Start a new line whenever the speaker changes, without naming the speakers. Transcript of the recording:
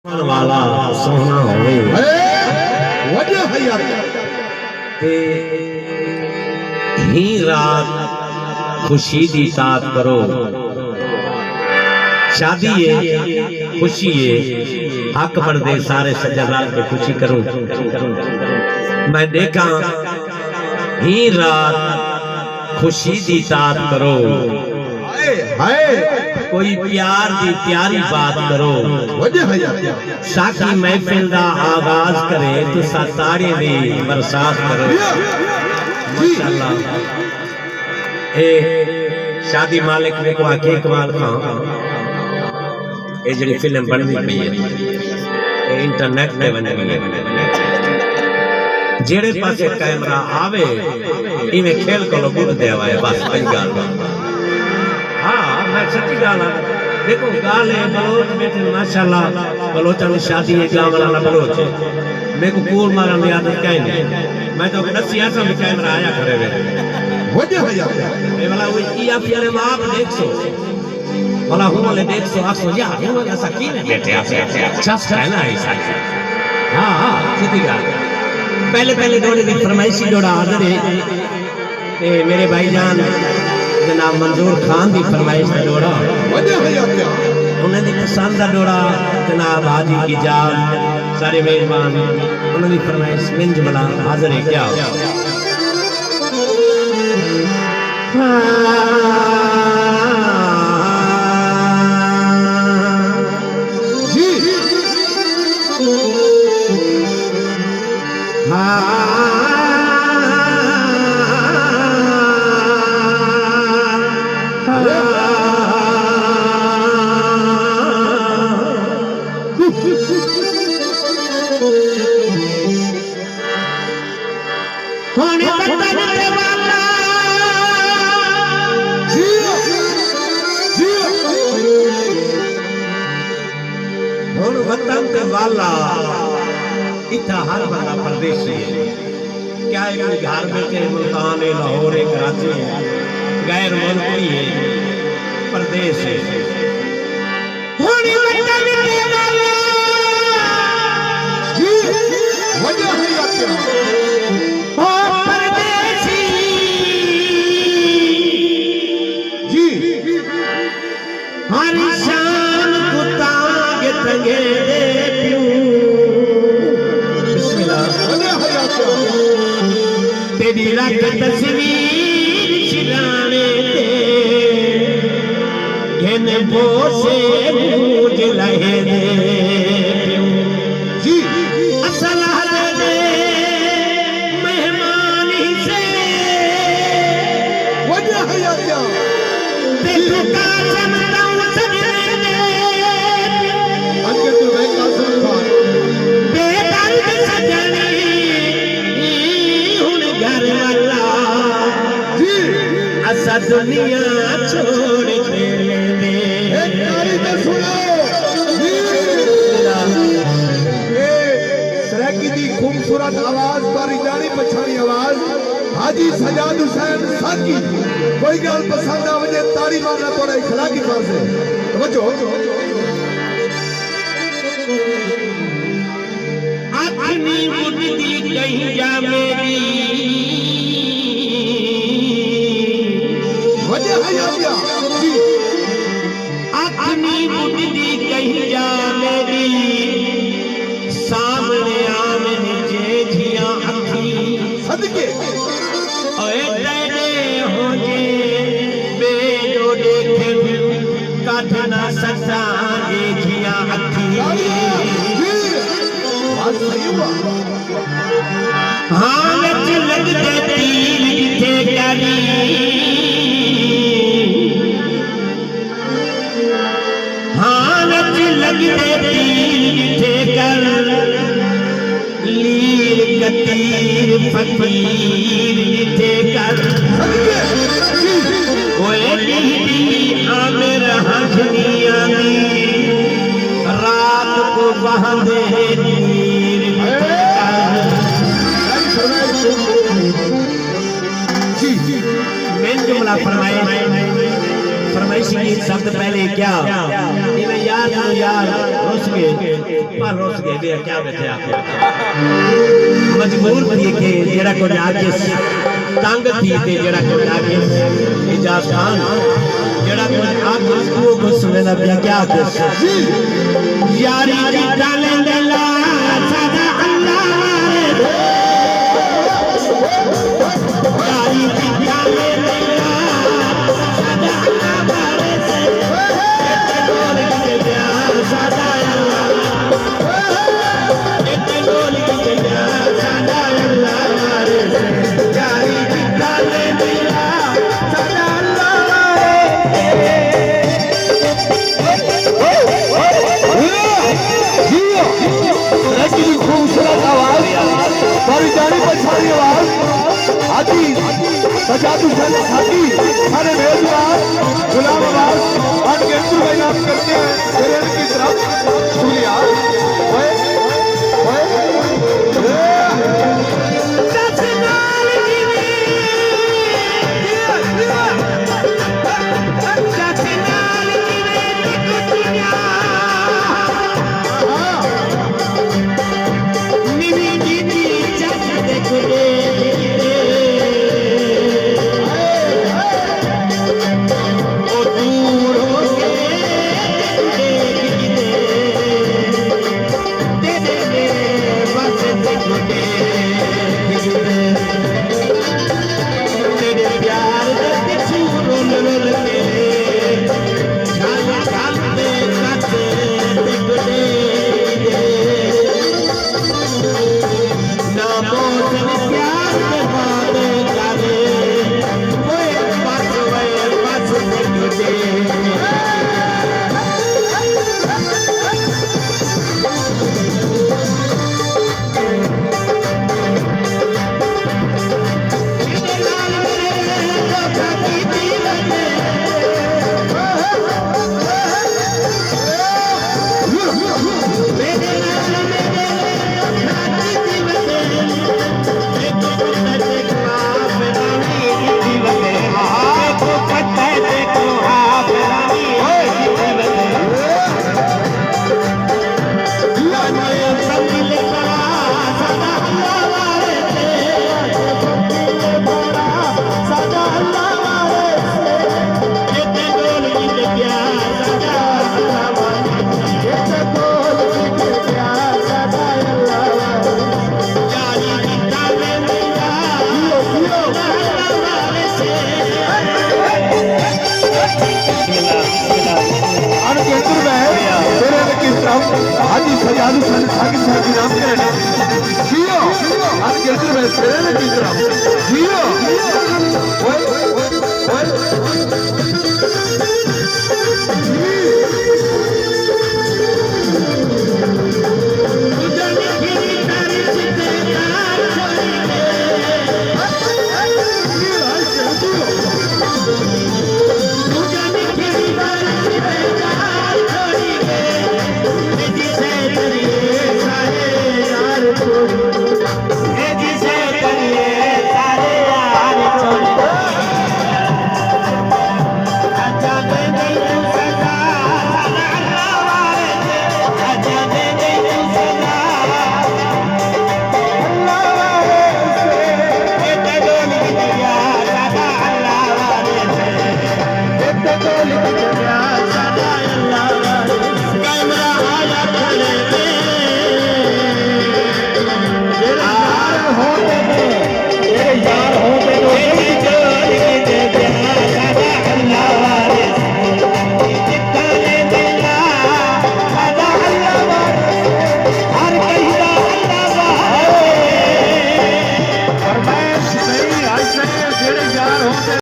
वाला सोहना होवे
वजह है यार
ते ही रात खुशी दी तात करो शादी है खुशी है हक बनदे सारे सज्जदार के खुशी करूं मैं देखा ही रात खुशी दी तात करो
हाय
कोई प्यार दी प्यारी बात करो
वजह है यार
साकी महफिल दा आगाज करे तो ताड़े दी बरसात करो माशाअल्लाह ए शादी मालिक ने को आके कमाल खां ए जड़ी फिल्म बनदी पई है ए इंटरनेट पे बने जेड़े पासे कैमरा आवे इवें खेल को बुद देवा है बस वही गल हां मैं सच्ची गल देखो गाल है बलोच बैठे माशाल्लाह बलोचा में शादी है गांव वाला बलोच मेरे को कूल मारन की आदत कहीं नहीं मैं तो नसिया से भी कैमरा आया करे वे
वजह है यार
ए वाला वो किया फिर आप देखो वाला हूं वाले देखो आसो यार हूं वाला सकीन बैठे आपसे अच्छा है ना ऐसा हां हां सीधी गल पहले जोड़े की फरमाइशी जोड़ा हाजिर है ते मेरे भाईजान जनाब मंजूर खान की फरमाइश का जोड़ा
वजह है यार
उन्हें दी पसंद का जोड़ा जनाब हाजी की जान सारे मेजबान उन्हें दी फरमाइश मिंज बला हाजिर है क्या
जी
वतन ते वाला इतना हर बंदा परदेसी है क्या एक घर बैठे मुल्तान है लाहौर है कराची है गैर मुल्की है परदेश है
जी वजह है यार जी
हर शान को ताग तंगे दे प्यू बिस्मिल्लाह
वजह है यार
तेरी रख तस्वीर चिराने दे घन बोसे मूज लहे दे
जी
असल दे मेहमान ही से
वजह है यार
देखो का चमता सजने दे
अंके तो मैं कासम खान
बेदर्द सजनी हुन घर वाला
जी
असा दुनिया छोड़ के दे
एक तारी में सुनो जी ए सराकी दी खूबसूरत आवाज पर जानी पछानी आवाज हाजी सजाद हुसैन साकी कोई गल पसंद आ वजे तारी मारना थोड़ा इखलाकी तौर से तवज्जो
अपनी बुद्धि कहीं जा मेरी
वजह है या जी
अपनी बुद्धि कहीं जा मेरी सामने आमने जे झिया अखी
सदके
ओए तेरे हो जे बेजो देखे काट ना सकता जे झिया अखी
जी बात सही हुआ
हाँ नच लग दे तीर जिथे करी हाँ नच लग दे तीर जिथे कर लीर कतीर फकीर जिथे कर ओए दी आमिर हंसनिया दी रात को बहदे नीर
जी जी
मैं जुमला फरमाइशी शब्द पहले क्या यार नु यार रुस गए पर रुस गए भी क्या बैठे आके मजबूर थी के जेड़ा को जाके तंग थी ते जेड़ा को जाके इजाज खान जेड़ा को आके को सुने ना क्या यारी दी डाले ला सदा अल्लाह यारी दी डाले ला सदा अल्लाह से बोल के प्यार सदा बोल के प्यार सदा अल्लाह से यारी दी डाले ला सदा
की खूबसूरत आवाज और जानी पहचानी आवाज हाजी सजाद हुसैन साकी हमारे मेजबान गुलाम अब्बास और गेंदू भाई नाम करते हैं ट्रेन की तरफ शुक्रिया हाजी सजाद हुसैन साकी साहब की नाम करें आज गिरकर मैं सेरे की तरफ